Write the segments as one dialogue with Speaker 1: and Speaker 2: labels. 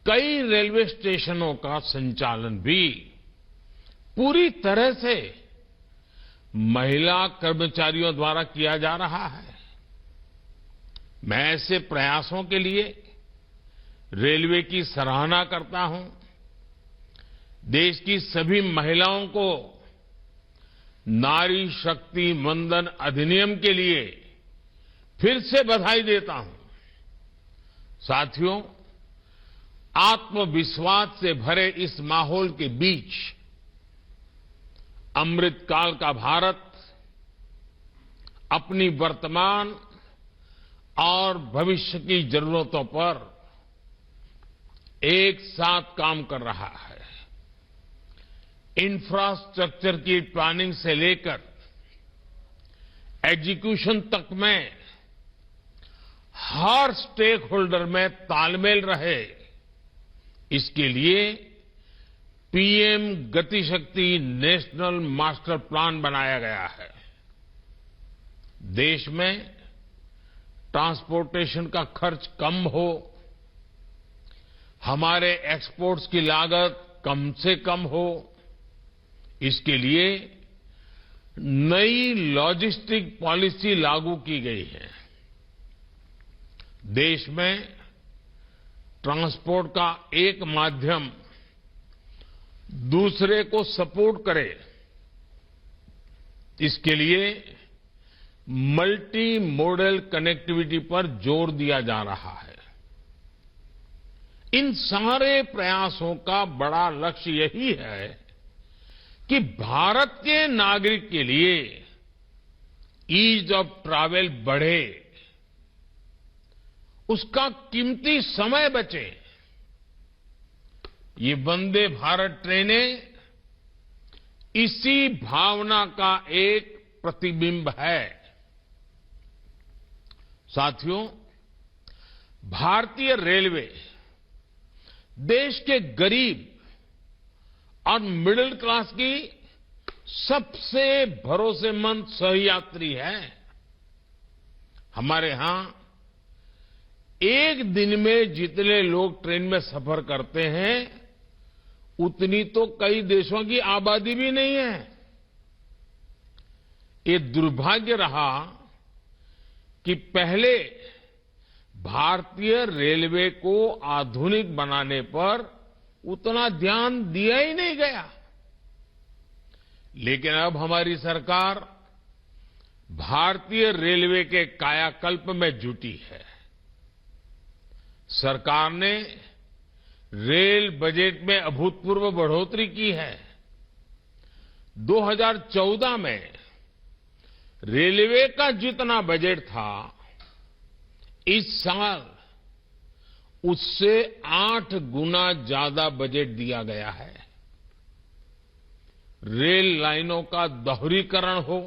Speaker 1: कई रेलवे स्टेशनों का संचालन भी पूरी तरह से महिला कर्मचारियों द्वारा किया जा रहा है। मैं ऐसे प्रयासों के लिए रेलवे की सराहना करता हूं। देश की सभी महिलाओं को नारी शक्ति वंदन अधिनियम के लिए फिर से बधाई देता हूं। साथियों, आत्मविश्वास से भरे इस माहौल के बीच अमृतकाल का भारत अपनी वर्तमान और भविष्य की जरूरतों पर एक साथ काम कर रहा है। इंफ्रास्ट्रक्चर की प्लानिंग से लेकर एग्जीक्यूशन तक में हर स्टेक होल्डर में तालमेल रहे, इसके लिए पीएम गति शक्ति नेशनल मास्टर प्लान बनाया गया है। देश में ट्रांसपोर्टेशन का खर्च कम हो, हमारे एक्सपोर्ट्स की लागत कम से कम हो, इसके लिए नई लॉजिस्टिक पॉलिसी लागू की गई है। देश में ट्रांसपोर्ट का एक माध्यम दूसरे को सपोर्ट करे, इसके लिए मल्टी मॉडल कनेक्टिविटी पर जोर दिया जा रहा है। इन सारे प्रयासों का बड़ा लक्ष्य यही है कि भारत के नागरिक के लिए ईज ऑफ ट्रैवल बढ़े, उसका कीमती समय बचे। ये वंदे भारत ट्रेनें इसी भावना का एक प्रतिबिंब है। साथियों, भारतीय रेलवे देश के गरीब और मिडिल क्लास की सबसे भरोसेमंद सहयात्री है। हमारे यहां एक दिन में जितने लोग ट्रेन में सफर करते हैं, उतनी तो कई देशों की आबादी भी नहीं है। ये दुर्भाग्य रहा कि पहले भारतीय रेलवे को आधुनिक बनाने पर उतना ध्यान दिया ही नहीं गया। लेकिन अब हमारी सरकार भारतीय रेलवे के कायाकल्प में जुटी है। सरकार ने रेल बजट में अभूतपूर्व बढ़ोतरी की है। 2014 में रेलवे का जितना बजट था, इस साल उससे 8 गुना ज्यादा बजट दिया गया है। रेल लाइनों का दोहरीकरण हो,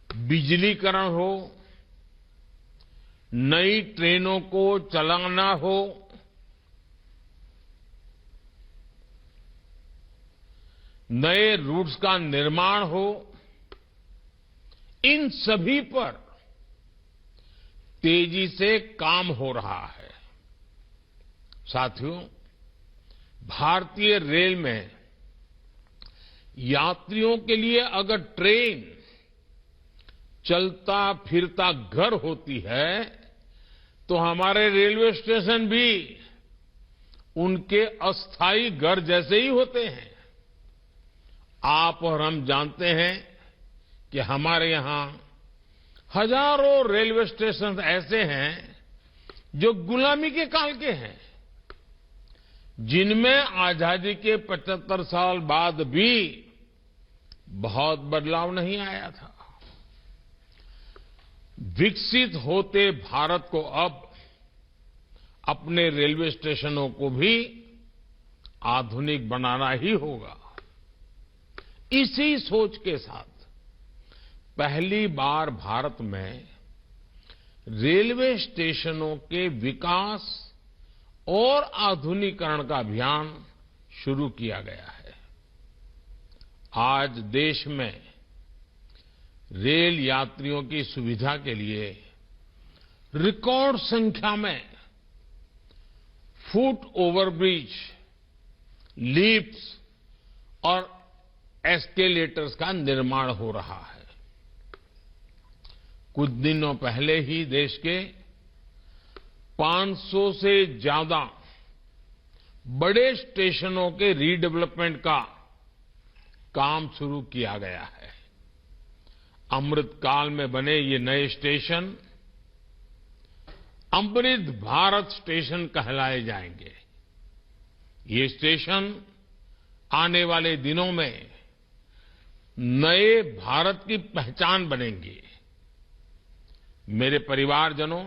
Speaker 1: बिजलीकरण हो, नई ट्रेनों को चलाना हो, नए रूट्स का निर्माण हो, इन सभी पर तेजी से काम हो रहा है। साथियों, भारतीय रेल में यात्रियों के लिए अगर ट्रेन चलता फिरता घर होती है, तो हमारे रेलवे स्टेशन भी उनके अस्थायी घर जैसे ही होते हैं। आप और हम जानते हैं कि हमारे यहां हजारों रेलवे स्टेशन ऐसे हैं जो गुलामी के काल के हैं, जिनमें आजादी के 75 साल बाद भी बहुत बदलाव नहीं आया था। विकसित होते भारत को अब अपने रेलवे स्टेशनों को भी आधुनिक बनाना ही होगा। इसी सोच के साथ पहली बार भारत में रेलवे स्टेशनों के विकास और आधुनिकीकरण का अभियान शुरू किया गया है। आज देश में रेल यात्रियों की सुविधा के लिए रिकॉर्ड संख्या में फुट ओवरब्रिज, लिफ्ट्स और एस्केलेटर्स का निर्माण हो रहा है। कुछ दिनों पहले ही देश के 500 से ज्यादा बड़े स्टेशनों के रीडेवलपमेंट का काम शुरू किया गया है। अमृत काल में बने ये नए स्टेशन अमृत भारत स्टेशन कहलाए जाएंगे। ये स्टेशन आने वाले दिनों में नए भारत की पहचान बनेंगे। मेरे परिवारजनों,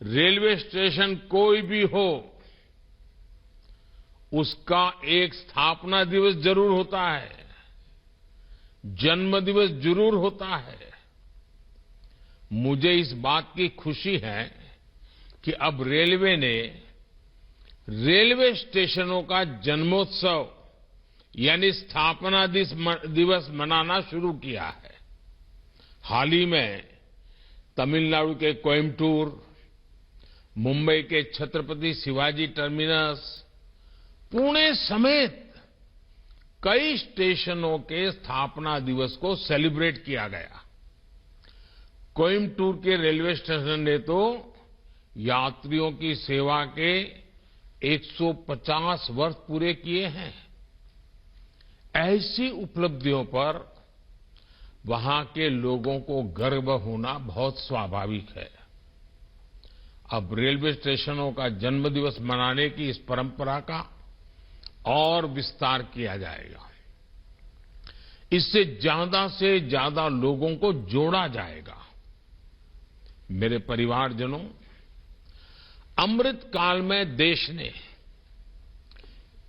Speaker 1: रेलवे स्टेशन कोई भी हो, उसका एक स्थापना दिवस जरूर होता है, जन्म दिवस जरूर होता है। मुझे इस बात की खुशी है कि अब रेलवे ने रेलवे स्टेशनों का जन्मोत्सव यानी स्थापना दिवस मनाना शुरू किया है। हाल ही में तमिलनाडु के कोयम्बटूर, मुंबई के छत्रपति शिवाजी टर्मिनस, पुणे समेत कई स्टेशनों के स्थापना दिवस को सेलिब्रेट किया गया। कोयम्बटूर के रेलवे स्टेशन ने तो यात्रियों की सेवा के 150 वर्ष पूरे किए हैं। ऐसी उपलब्धियों पर वहां के लोगों को गर्व होना बहुत स्वाभाविक है। अब रेलवे स्टेशनों का जन्मदिवस मनाने की इस परंपरा का और विस्तार किया जाएगा। इससे ज्यादा से ज्यादा लोगों को जोड़ा जाएगा। मेरे परिवारजनों, अमृत काल में देश ने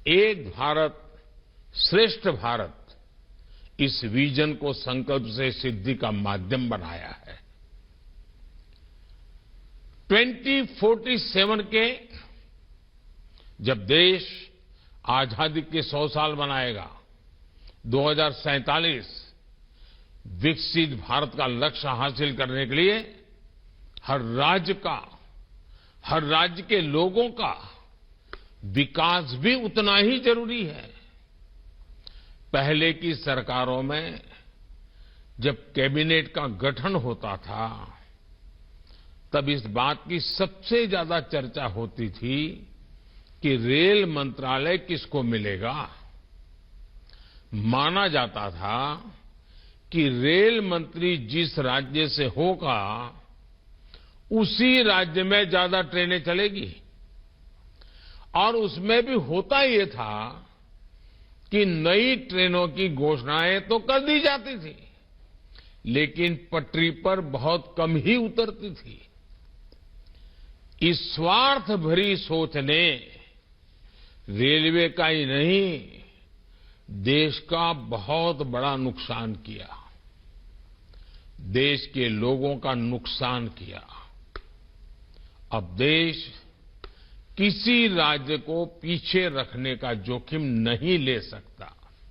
Speaker 1: एक भारत श्रेष्ठ भारत इस विजन को संकल्प से सिद्धि का माध्यम बनाया है। 2047 के जब देश आजादी के 100 साल मनाएगा, 2047 विकसित भारत का लक्ष्य हासिल करने के लिए हर राज्य के लोगों का विकास भी उतना ही जरूरी है। पहले की सरकारों में जब कैबिनेट का गठन होता था, तब इस बात की सबसे ज्यादा चर्चा होती थी कि रेल मंत्रालय किसको मिलेगा। माना जाता था कि रेल मंत्री जिस राज्य से होगा, उसी राज्य में ज्यादा ट्रेनें चलेगी। और उसमें भी होता ये था कि नई ट्रेनों की घोषणाएं तो कर दी जाती थी, लेकिन पटरी पर बहुत कम ही उतरती थी। इस स्वार्थ भरी सोच ने रेलवे का ही नहीं, देश का बहुत बड़ा नुकसान किया, देश के लोगों का नुकसान किया। अब देश किसी राज्य को पीछे रखने का जोखिम नहीं ले सकता।